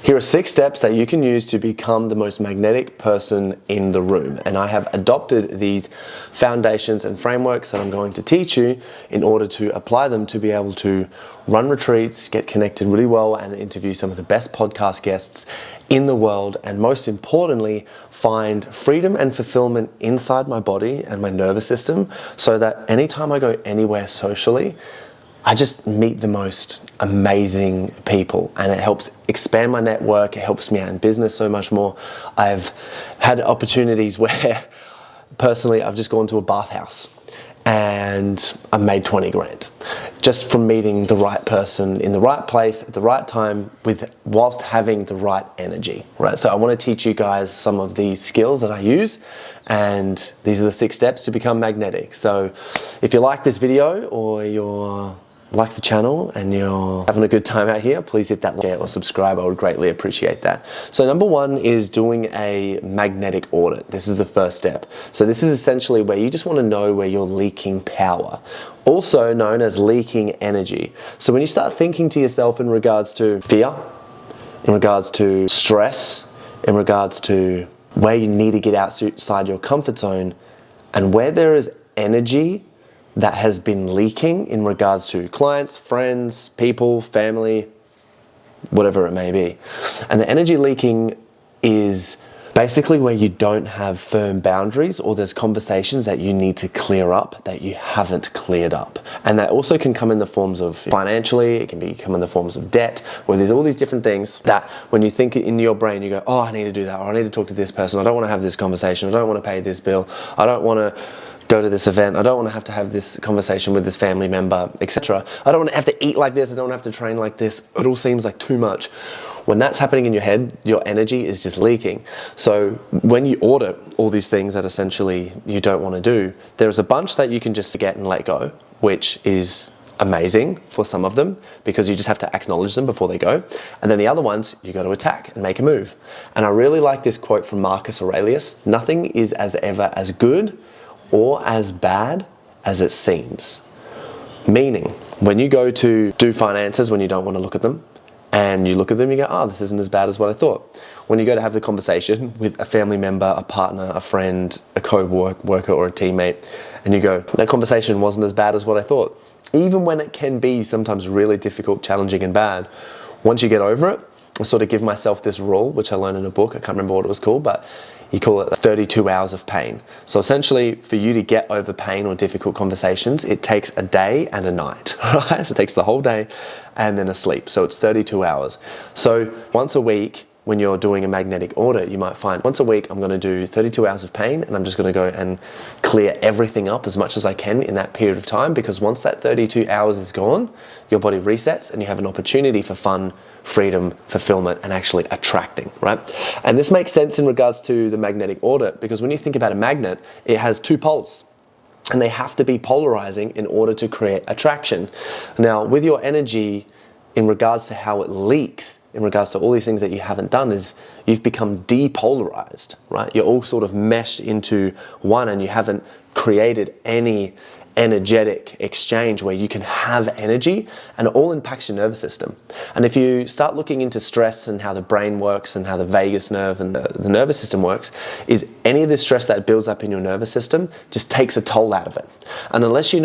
Here are 6 steps that you can use to become the most magnetic person in the room. And I have adopted these foundations and frameworks that I'm going to teach you in order to apply them to be able to run retreats, get connected really well, and interview some of the best podcast guests in the world, and most importantly, find freedom and fulfillment inside my body and my nervous system, so that anytime I go anywhere socially, I just meet the most amazing people, and it helps expand my network. It helps me out in business so much more. I've had opportunities where personally I've just gone to a bathhouse and I've made 20 grand just from meeting the right person in the right place at the right time whilst having the right energy, right? So I want to teach you guys some of the skills that I use, and these are the 6 steps to become magnetic. So if you like this video, or you're like the channel and you're having a good time out here, please hit that like or subscribe. I would greatly appreciate that. So number 1 is doing a magnetic audit. This is the first step. So this is essentially where you just want to know where you're leaking power, also known as leaking energy. So when you start thinking to yourself in regards to fear, in regards to stress, in regards to where you need to get outside your comfort zone, and where there is energy that has been leaking in regards to clients, friends, people, family, whatever it may be. And the energy leaking is basically where you don't have firm boundaries, or there's conversations that you need to clear up that you haven't cleared up. And that also can come in the forms of financially, it can come in the forms of debt, where there's all these different things that when you think in your brain, you go, oh, I need to do that, or I need to talk to this person, I don't want to have this conversation, I don't want to pay this bill, I don't want to go to this event, I don't want to have this conversation with this family member, etc. I don't want to have to eat like this, I don't want to have to train like this. It all seems like too much. When that's happening in your head, your energy is just leaking. So when you audit all these things that essentially you don't want to do, there's a bunch that you can just get and let go, which is amazing for some of them, because you just have to acknowledge them before they go. And then the other ones, you got to attack and make a move. And I really like this quote from Marcus Aurelius: nothing is ever as good or as bad as it seems. Meaning, when you go to do finances, when you don't want to look at them, and you look at them, you go, oh, this isn't as bad as what I thought. When you go to have the conversation with a family member, a partner, a friend, a co-worker, or a teammate, and you go, that conversation wasn't as bad as what I thought. Even when it can be sometimes really difficult, challenging, and bad, once you get over it, I sort of give myself this rule, which I learned in a book, I can't remember what it was called, but you call it 32 hours of pain. So essentially, for you to get over pain or difficult conversations, it takes a day and a night, right? So it takes the whole day and then a sleep. So it's 32 hours. So once a week, when you're doing a magnetic audit, you might find once a week, I'm gonna do 32 hours of pain, and I'm just gonna go and clear everything up as much as I can in that period of time, because once that 32 hours is gone, your body resets and you have an opportunity for fun, freedom, fulfillment, and actually attracting, right? And this makes sense in regards to the magnetic audit, because when you think about a magnet, it has 2 poles, and they have to be polarizing in order to create attraction. Now, with your energy, in regards to how it leaks, in regards to all these things that you haven't done, is you've become depolarized, right? You're all sort of meshed into one, and you haven't created any energetic exchange where you can have energy, and it all impacts your nervous system. And if you start looking into stress and how the brain works and how the vagus nerve and the nervous system works, is any of this stress that builds up in your nervous system just takes a toll out of it. And unless you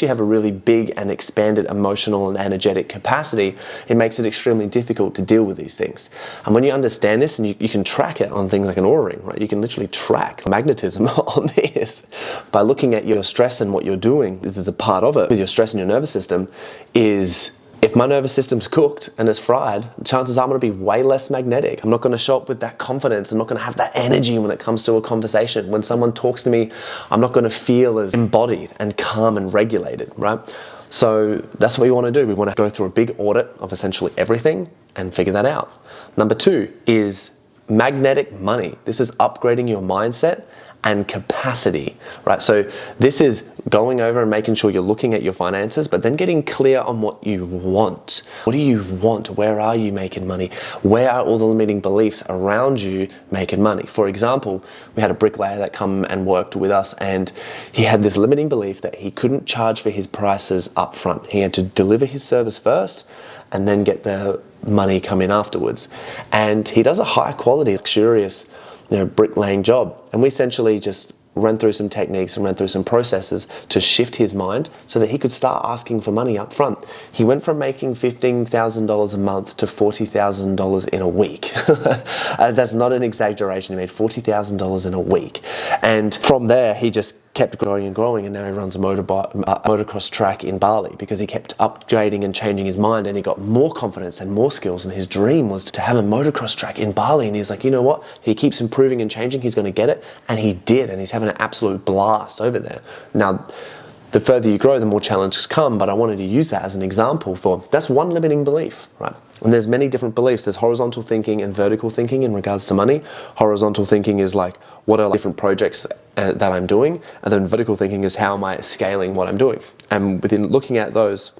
have a really big and expanded emotional and energetic capacity, it makes it extremely difficult to deal with these things. And when you understand this, and you can track it on things like an Oura ring, right? You can literally track magnetism on this by looking at your stress and what you're doing. This is a part of it with your stress in your nervous system. Is if my nervous system's cooked and it's fried, chances are I'm going to be way less magnetic. I'm not going to show up with that confidence. I'm not going to have that energy when it comes to a conversation. When someone talks to me, I'm not going to feel as embodied and calm and regulated, right? So that's what we want to do. We want to go through a big audit of essentially everything and figure that out. Number 2 is magnetic money. This is upgrading your mindset and capacity, right? So this is going over and making sure you're looking at your finances, but then getting clear on what you want. What do you want? Where are you making money? Where are all the limiting beliefs around you making money? For example, we had a bricklayer that come and worked with us, and he had this limiting belief that he couldn't charge for his prices up front. He had to deliver his service first, and then get the money come in afterwards. And he does a high quality, luxurious, bricklaying job. And we essentially just ran through some techniques and ran through some processes to shift his mind so that he could start asking for money up front. He went from making $15,000 a month to $40,000 in a week. That's not an exaggeration. He made $40,000 in a week. And from there, he just kept growing and growing, and now he runs a motocross track in Bali because he kept upgrading and changing his mind, and he got more confidence and more skills, and his dream was to have a motocross track in Bali. And he's like, you know what, he keeps improving and changing, he's going to get it, and he did, and he's having an absolute blast over there. Now, the further you grow, the more challenges come, but I wanted to use that as an example for, that's one limiting belief, right? And there's many different beliefs. There's horizontal thinking and vertical thinking in regards to money. Horizontal thinking is like, what are different projects that I'm doing? And then vertical thinking is, how am I scaling what I'm doing? And within looking at those,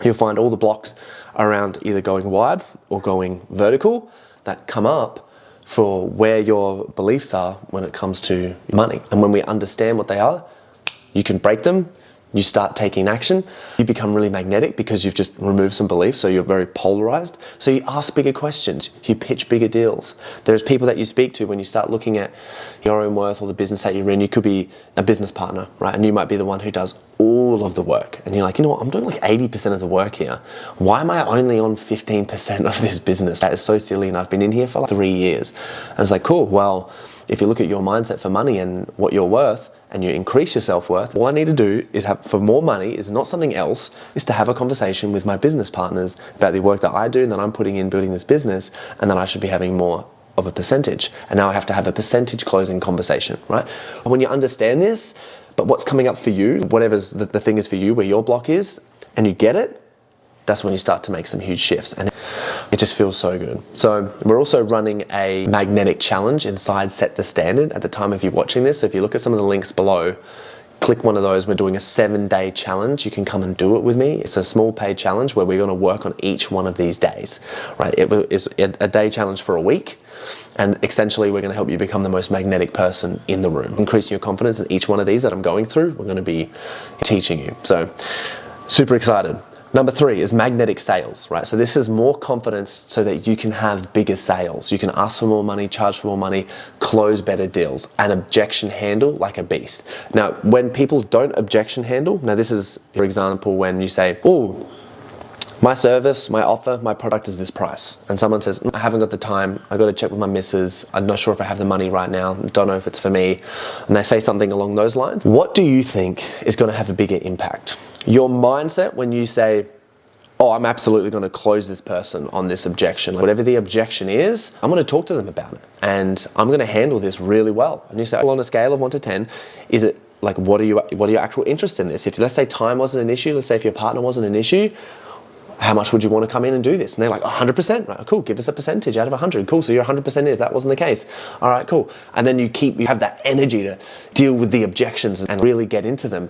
you'll find all the blocks around either going wide or going vertical that come up for where your beliefs are when it comes to money. And when we understand what they are, you can break them, you start taking action, you become really magnetic because you've just removed some beliefs, so you're very polarized. So you ask bigger questions, you pitch bigger deals. There's people that you speak to when you start looking at your own worth or the business that you're in. You could be a business partner, right? And you might be the one who does all of the work. And you're like, you know what, I'm doing like 80% of the work here. Why am I only on 15% of this business? That is so silly, and I've been in here for like 3 years. And it's like, cool, well, if you look at your mindset for money and what you're worth, and you increase your self-worth, all I need to do is have, for more money, is not something else, is to have a conversation with my business partners about the work that I do and that I'm putting in building this business, and then I should be having more of a percentage. And now I have to have a percentage closing conversation, right? And when you understand this, but what's coming up for you, whatever's the thing is for you, where your block is, and you get it, that's when you start to make some huge shifts, and it just feels so good. So we're also running a magnetic challenge inside Set the Standard at the time of you watching this. So if you look at some of the links below, click one of those. We're doing a 7-day challenge. You can come and do it with me. It's a small paid challenge where we're going to work on each one of these days, right? It is a day challenge for a week. And essentially, we're going to help you become the most magnetic person in the room. Increasing your confidence in each one of these that I'm going through, we're going to be teaching you. So super excited. Number 3 is magnetic sales, right? So this is more confidence so that you can have bigger sales. You can ask for more money, charge for more money, close better deals, and objection handle like a beast. Now, when people don't objection handle, now this is, for example, when you say, oh, my service, my offer, my product is this price. And someone says, I haven't got the time, I got to check with my missus, I'm not sure if I have the money right now, don't know if it's for me. And they say something along those lines. What do you think is going to have a bigger impact? Your mindset when you say, oh, I'm absolutely going to close this person on this objection. Whatever the objection is, I'm going to talk to them about it. And I'm going to handle this really well. And you say, well, on a scale of 1 to 10, is it like, what are your actual interests in this? If, let's say, time wasn't an issue, let's say if your partner wasn't an issue, how much would you want to come in and do this? And they're like, 100%, right? Cool, give us a percentage out of 100. Cool, so you're 100% in if that wasn't the case. All right, cool. And then you have that energy to deal with the objections and really get into them.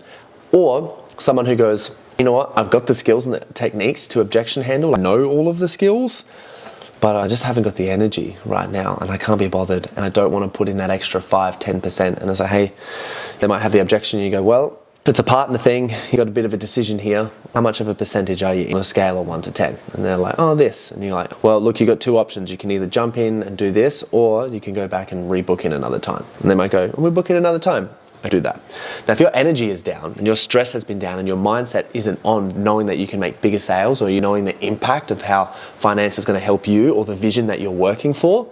Or someone who goes, you know what, I've got the skills and the techniques to objection handle. I know all of the skills, but I just haven't got the energy right now, and I can't be bothered, and I don't want to put in that extra 5-10%. And I say, hey, they might have the objection, and you go, well, if it's a partner thing, you got a bit of a decision here. How much of a percentage are you on a scale of 1 to 10? And they're like, oh, this. And you're like, well, look, you got 2 options. You can either jump in and do this, or you can go back and rebook in another time. And they might go, we'll book in another time. I do that. Now, if your energy is down and your stress has been down and your mindset isn't on knowing that you can make bigger sales, or you knowing the impact of how finance is going to help you, or the vision that you're working for,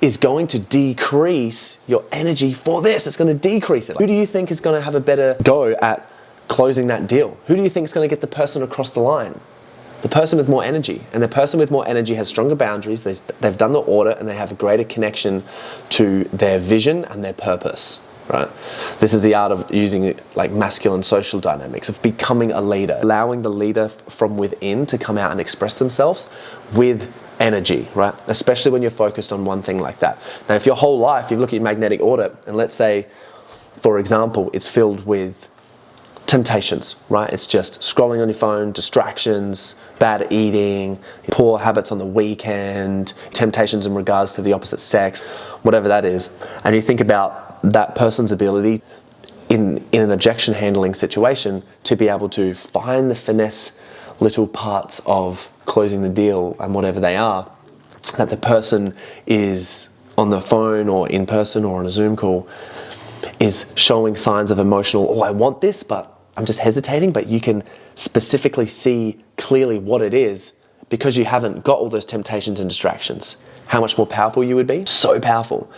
is going to decrease your energy for this. It's going to decrease it. Who do you think is going to have a better go at closing that deal? Who do you think is going to get the person across the line? The person with more energy. And the person with more energy has stronger boundaries, they've done the audit, and they have a greater connection to their vision and their purpose. Right? This is the art of using like masculine social dynamics, of becoming a leader, allowing the leader from within to come out and express themselves with energy, right? Especially when you're focused on one thing like that. Now, if your whole life, you look at your magnetic audit, and let's say, for example, it's filled with temptations, right? It's just scrolling on your phone, distractions, bad eating, poor habits on the weekend, temptations in regards to the opposite sex, whatever that is. And you think about that person's ability in an objection handling situation to be able to find the finesse little parts of closing the deal and whatever they are, that the person is on the phone or in person or on a Zoom call is showing signs of emotional, oh, I want this, but I'm just hesitating, but you can specifically see clearly what it is because you haven't got all those temptations and distractions. How much more powerful you would be? So powerful.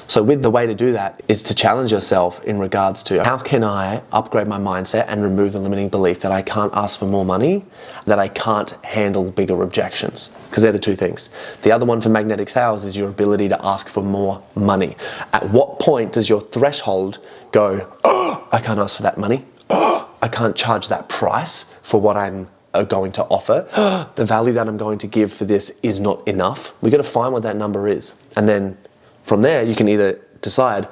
So with the way to do that is to challenge yourself in regards to how can I upgrade my mindset and remove the limiting belief that I can't ask for more money, that I can't handle bigger objections, because they're the two things. The other one for magnetic sales is your ability to ask for more money. At what point does your threshold go, oh, I can't ask for that money, oh, I can't charge that price for what I'm going to offer, the value that I'm going to give for this is not enough. We got to find what that number is, and then from there, you can either decide,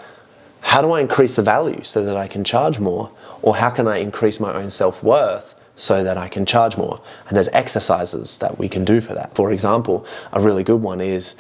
how do I increase the value so that I can charge more? Or how can I increase my own self-worth so that I can charge more? And there's exercises that we can do for that. For example, a really good one is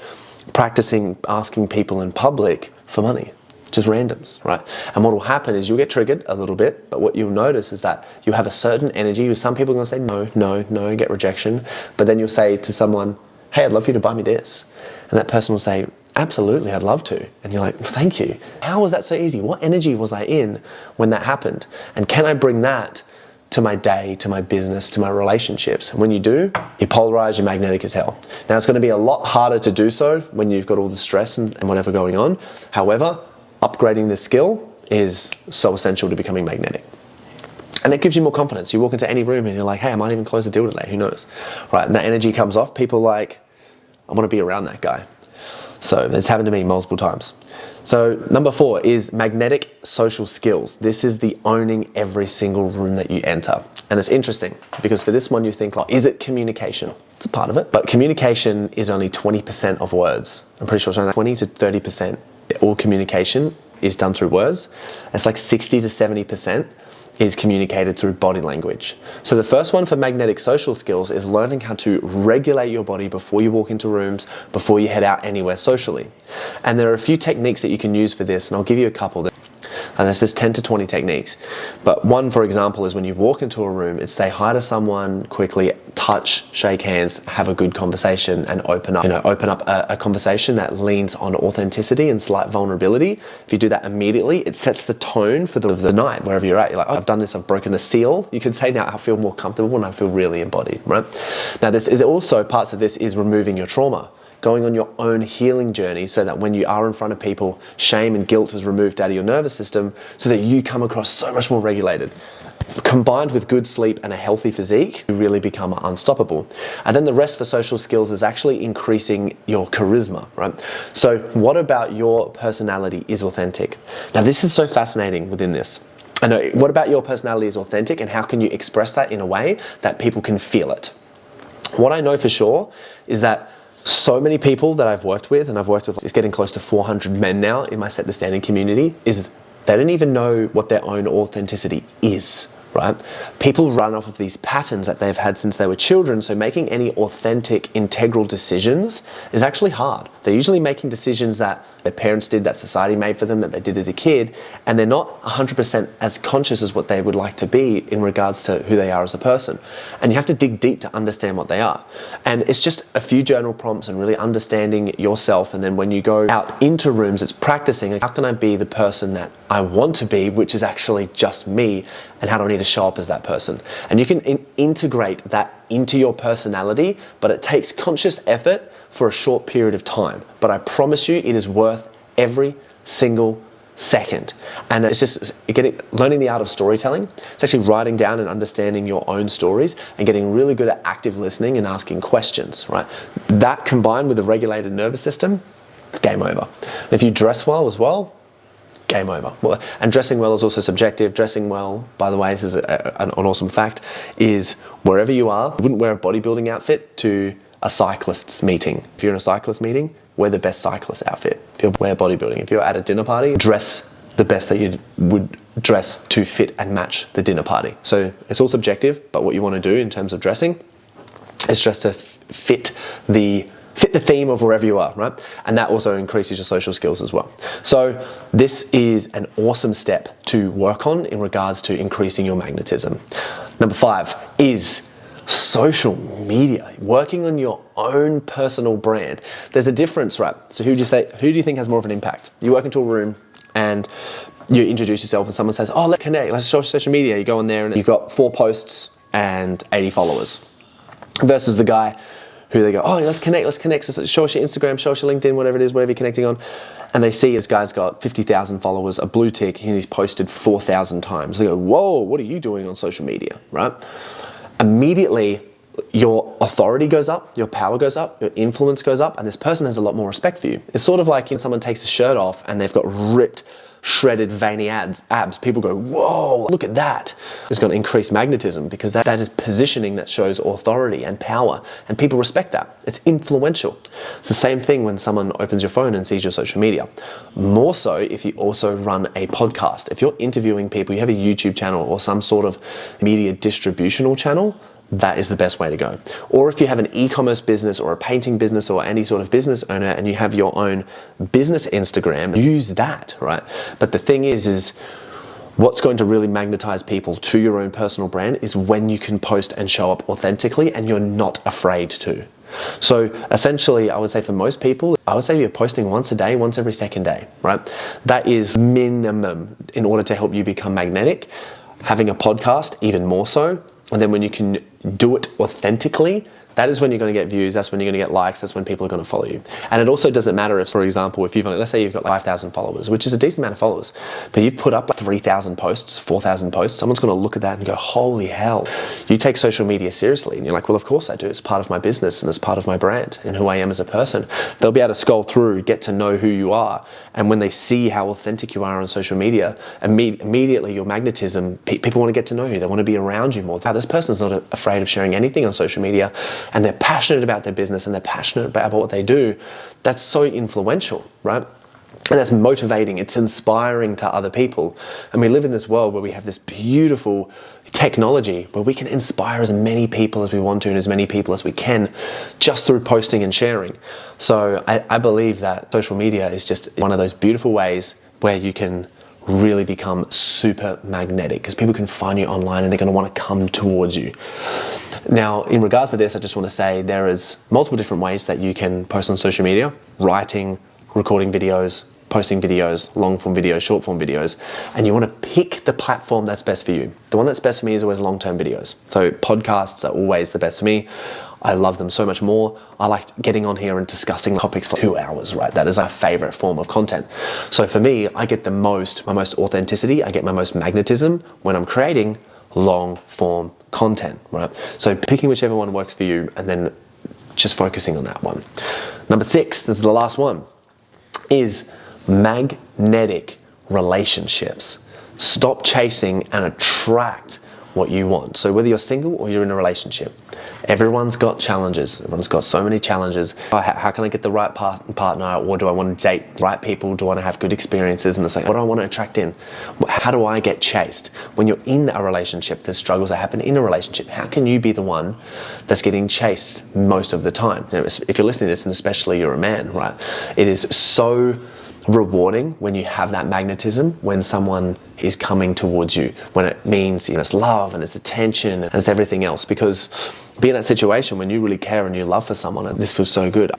practicing asking people in public for money, just randoms, right? And what will happen is you'll get triggered a little bit, but what you'll notice is that you have a certain energy. Some people are gonna say no, get rejection. But then you'll say to someone, hey, I'd love for you to buy me this. And that person will say, absolutely, I'd love to. And you're like, thank you. How was that so easy? What energy was I in when that happened? And can I bring that to my day, to my business, to my relationships? And when you do, you're polarized, you're magnetic as hell. Now, it's going to be a lot harder to do so when you've got all the stress and whatever going on. However, upgrading this skill is so essential to becoming magnetic. And it gives you more confidence. You walk into any room and you're like, hey, I might even close a deal today. Who knows? Right? And that energy comes off. People are like, I want to be around that guy. So it's happened to me multiple times. So number 4 is magnetic social skills. This is the owning every single room that you enter. And it's interesting because for this one you think, is it communication? It's a part of it, but communication is only 20% of words. I'm pretty sure it's only 20 to 30%. All communication is done through words. It's like 60 to 70% is communicated through body language. So the first one for magnetic social skills is learning how to regulate your body before you walk into rooms, before you head out anywhere socially. And there are a few techniques that you can use for this, and I'll give you a couple. And there's just 10 to 20 techniques. But one, for example, is when you walk into a room, it's say hi to someone quickly, touch, shake hands, have a good conversation, and open up a conversation that leans on authenticity and slight vulnerability. If you do that immediately, it sets the tone for the night, wherever you're at. You're like, oh, I've done this, I've broken the seal. You can say now, I feel more comfortable and I feel really embodied, right? Now, this is also, parts of this is removing your trauma. Going on your own healing journey so that when you are in front of people, shame and guilt is removed out of your nervous system so that you come across so much more regulated. Combined with good sleep and a healthy physique, you really become unstoppable. And then the rest for social skills is actually increasing your charisma, right? So what about your personality is authentic? Now this is so fascinating within this. I know, what about your personality is authentic and how can you express that in a way that people can feel it? What I know for sure is that so many people that I've worked with, and I've worked with, it's getting close to 400 men now in my Set the Standard community, is they don't even know what their own authenticity is, right? People run off of these patterns that they've had since they were children, so making any authentic, integral decisions is actually hard. They're usually making decisions that their parents did, that society made for them, that they did as a kid, and they're not 100% as conscious as what they would like to be in regards to who they are as a person. And you have to dig deep to understand what they are. And it's just a few journal prompts and really understanding yourself. And then when you go out into rooms, it's practicing, how can I be the person that I want to be, which is actually just me, and how do I need to show up as that person? And you can integrate that into your personality, but it takes conscious effort for a short period of time. But I promise you, it is worth every single second. And it's just learning the art of storytelling. It's actually writing down and understanding your own stories and getting really good at active listening and asking questions, right? That combined with a regulated nervous system, it's game over. If you dress well as well, game over. And dressing well is also subjective. Dressing well, by the way, this is an awesome fact, is wherever you are, you wouldn't wear a bodybuilding outfit to a cyclist's meeting. If you're in a cyclist meeting, wear the best cyclist outfit. If you wear bodybuilding, if you're at a dinner party, dress the best that you would dress to fit and match the dinner party. So it's all subjective, but what you want to do in terms of dressing is dress to fit the theme of wherever you are, right? And that also increases your social skills as well. So this is an awesome step to work on in regards to increasing your magnetism. Number 5 is social media, working on your own personal brand. There's a difference, right? So who do you think has more of an impact? You walk into a room and you introduce yourself and someone says, oh, let's connect, let's show social media. You go on there and you've got 4 posts and 80 followers. Versus the guy who they go, oh, let's connect, so show us your Instagram, show us your LinkedIn, whatever it is, whatever you're connecting on. And they see this guy's got 50,000 followers, a blue tick, and he's posted 4,000 times. They go, whoa, what are you doing on social media, right? Immediately, your authority goes up, your power goes up, your influence goes up, and this person has a lot more respect for you. It's sort of like when someone takes a shirt off and they've got ripped, shredded, veiny abs. People go, whoa, look at that. It's going to increase magnetism because that is positioning that shows authority and power, and people respect that. It's influential. It's the same thing when someone opens your phone and sees your social media. More so if you also run a podcast. If you're interviewing people, you have a YouTube channel or some sort of media distributional channel, that is the best way to go. Or if you have an e-commerce business or a painting business or any sort of business owner and you have your own business Instagram, use that, right? But the thing is what's going to really magnetize people to your own personal brand is when you can post and show up authentically and you're not afraid to. So essentially, I would say for most people, I would say you're posting once a day, once every second day, right? That is minimum in order to help you become magnetic. Having a podcast, even more so. And then when you can do it authentically, that is when you're going to get views, that's when you're going to get likes, that's when people are going to follow you. And it also doesn't matter if, for example, if let's say you've got 5,000 followers, which is a decent amount of followers, but you've put up like 3,000 posts, 4,000 posts, someone's going to look at that and go, holy hell, you take social media seriously. And you're like, well, of course I do. It's part of my business and it's part of my brand and who I am as a person. They'll be able to scroll through, get to know who you are. And when they see how authentic you are on social media, immediately your magnetism, people want to get to know you. They want to be around you more. Now, this person's not afraid of sharing anything on social media, and they're passionate about their business and they're passionate about what they do. That's so influential, right? And that's motivating, it's inspiring to other people. And we live in this world where we have this beautiful technology where we can inspire as many people as we want to and as many people as we can just through posting and sharing. So I believe that social media is just one of those beautiful ways where you can really become super magnetic because people can find you online and they're going to want to come towards you. Now, in regards to this, I just want to say there is multiple different ways that you can post on social media: writing, recording videos, posting videos, long form videos, short form videos, and you want to pick the platform that's best for you. The one that's best for me is always long-term videos. So podcasts are always the best for me. I love them so much more. I like getting on here and discussing topics for 2 hours, right? That is our favorite form of content. So for me, I get my most authenticity, I get my most magnetism when I'm creating long form content, right? So picking whichever one works for you and then just focusing on that one. Number 6, this is the last one, is magnetic relationships. Stop chasing and attract what you want. So whether you're single or you're in a relationship, everyone's got challenges. Everyone's got so many challenges. How can I get the right partner? Or do I want to date the right people? Do I want to have good experiences? And it's like, what do I want to attract in? How do I get chased? When you're in a relationship, there's struggles that happen in a relationship. How can you be the one that's getting chased most of the time? You know, if you're listening to this, and especially you're a man, right? It is so rewarding when you have that magnetism, when someone is coming towards you, when it means, you know, it's love and it's attention and it's everything else. Because be in that situation when you really care and you love for someone, and this feels so good.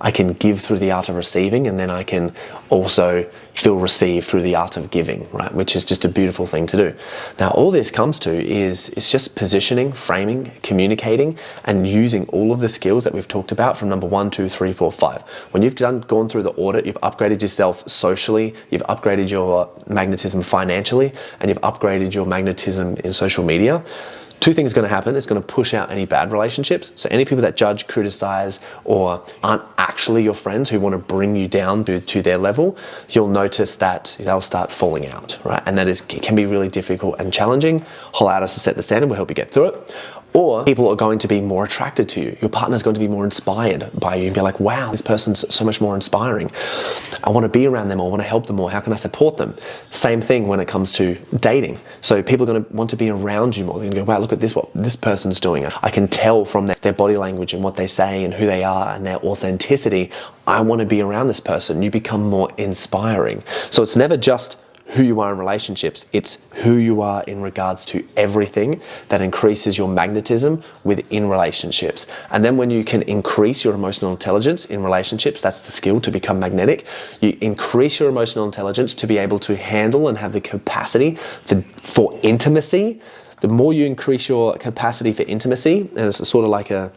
I can give through the art of receiving, and then I can also feel received through the art of giving, right? Which is just a beautiful thing to do. Now, all this comes to is it's just positioning, framing, communicating, and using all of the skills that we've talked about from number 1, 2, 3, 4, 5. When you've gone through the audit, you've upgraded yourself socially, you've upgraded your magnetism financially, and you've upgraded your magnetism in social media. 2 things are going to happen. It's going to push out any bad relationships. So any people that judge, criticize, or aren't actually your friends who want to bring you down to their level, you'll notice that they'll start falling out, right? And that can be really difficult and challenging. Holler at us to set the standard. We'll help you get through it. Or people are going to be more attracted to you. Your partner's going to be more inspired by you and be like, wow, this person's so much more inspiring. I want to be around them, or I want to help them more. How can I support them? Same thing when it comes to dating. So people are going to want to be around you more. They're going to go, wow, look at this, what this person's doing. I can tell from their body language and what they say and who they are and their authenticity. I want to be around this person. You become more inspiring. So it's never just who you are in relationships. It's who you are in regards to everything that increases your magnetism within relationships. And then when you can increase your emotional intelligence in relationships, that's the skill to become magnetic. You increase your emotional intelligence to be able to handle and have the capacity for intimacy. The more you increase your capacity for intimacy, and it's sort of like a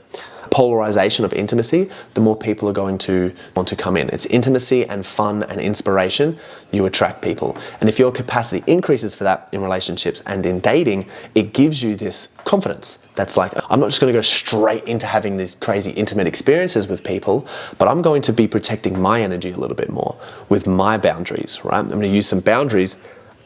polarization of intimacy, the more people are going to want to come in. It's intimacy and fun and inspiration. You attract people. And if your capacity increases for that in relationships and in dating, it gives you this confidence. That's like, I'm not just going to go straight into having these crazy intimate experiences with people, but I'm going to be protecting my energy a little bit more with my boundaries, right? I'm going to use some boundaries.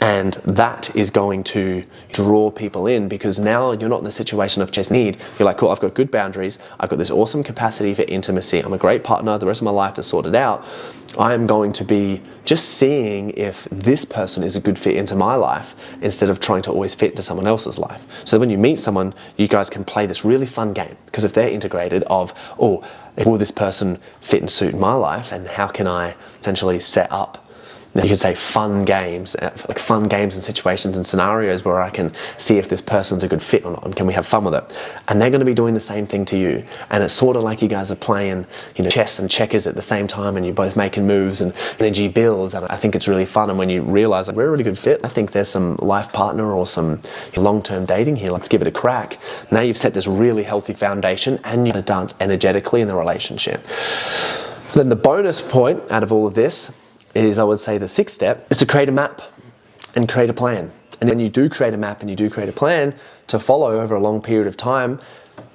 And that is going to draw people in, because now you're not in the situation of just need. You're like, cool, I've got good boundaries. I've got this awesome capacity for intimacy. I'm a great partner. The rest of my life is sorted out. I'm going to be just seeing if this person is a good fit into my life instead of trying to always fit into someone else's life. So when you meet someone, you guys can play this really fun game, because if they're integrated of, oh, will this person fit and suit in my life, and how can I essentially set up, you could say, fun games, like fun games and situations and scenarios where I can see if this person's a good fit or not, and can we have fun with it? And they're going to be doing the same thing to you. And it's sort of like you guys are playing, chess and checkers at the same time, and you're both making moves and energy builds. And I think it's really fun. And when you realize that we're a really good fit, I think there's some life partner or some long-term dating here, let's give it a crack. Now you've set this really healthy foundation, and you're going to dance energetically in the relationship. Then the bonus point out of all of this is, I would say, the sixth step is to create a map and create a plan. And when you do create a map and you do create a plan to follow over a long period of time,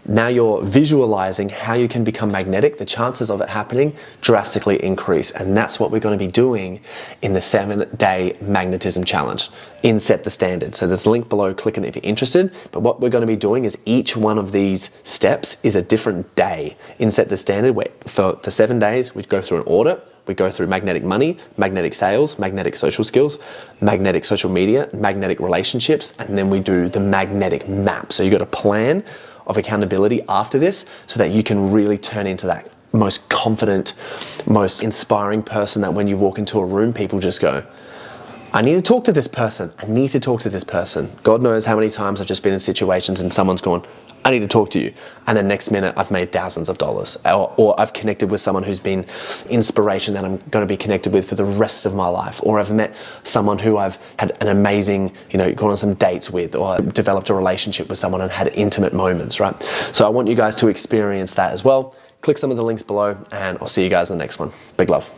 now you're visualizing how you can become magnetic. The chances of it happening drastically increase. And that's what we're going to be doing in the 7-day magnetism challenge in Set the Standard. So there's a link below, click on it if you're interested. But what we're going to be doing is each one of these steps is a different day in Set the Standard, where for 7 days, we go through an audit. We go through magnetic money, magnetic sales, magnetic social skills, magnetic social media, magnetic relationships, and then we do the magnetic map. So you got a plan of accountability after this, so that you can really turn into that most confident, most inspiring person that when you walk into a room, people just go, I need to talk to this person. I need to talk to this person. God knows how many times I've just been in situations and someone's gone, I need to talk to you. And the next minute I've made thousands of dollars, or I've connected with someone who's been inspiration that I'm going to be connected with for the rest of my life. Or I've met someone who I've had an amazing, gone on some dates with, or developed a relationship with someone and had intimate moments, right? So I want you guys to experience that as well. Click some of the links below, and I'll see you guys in the next one. Big love.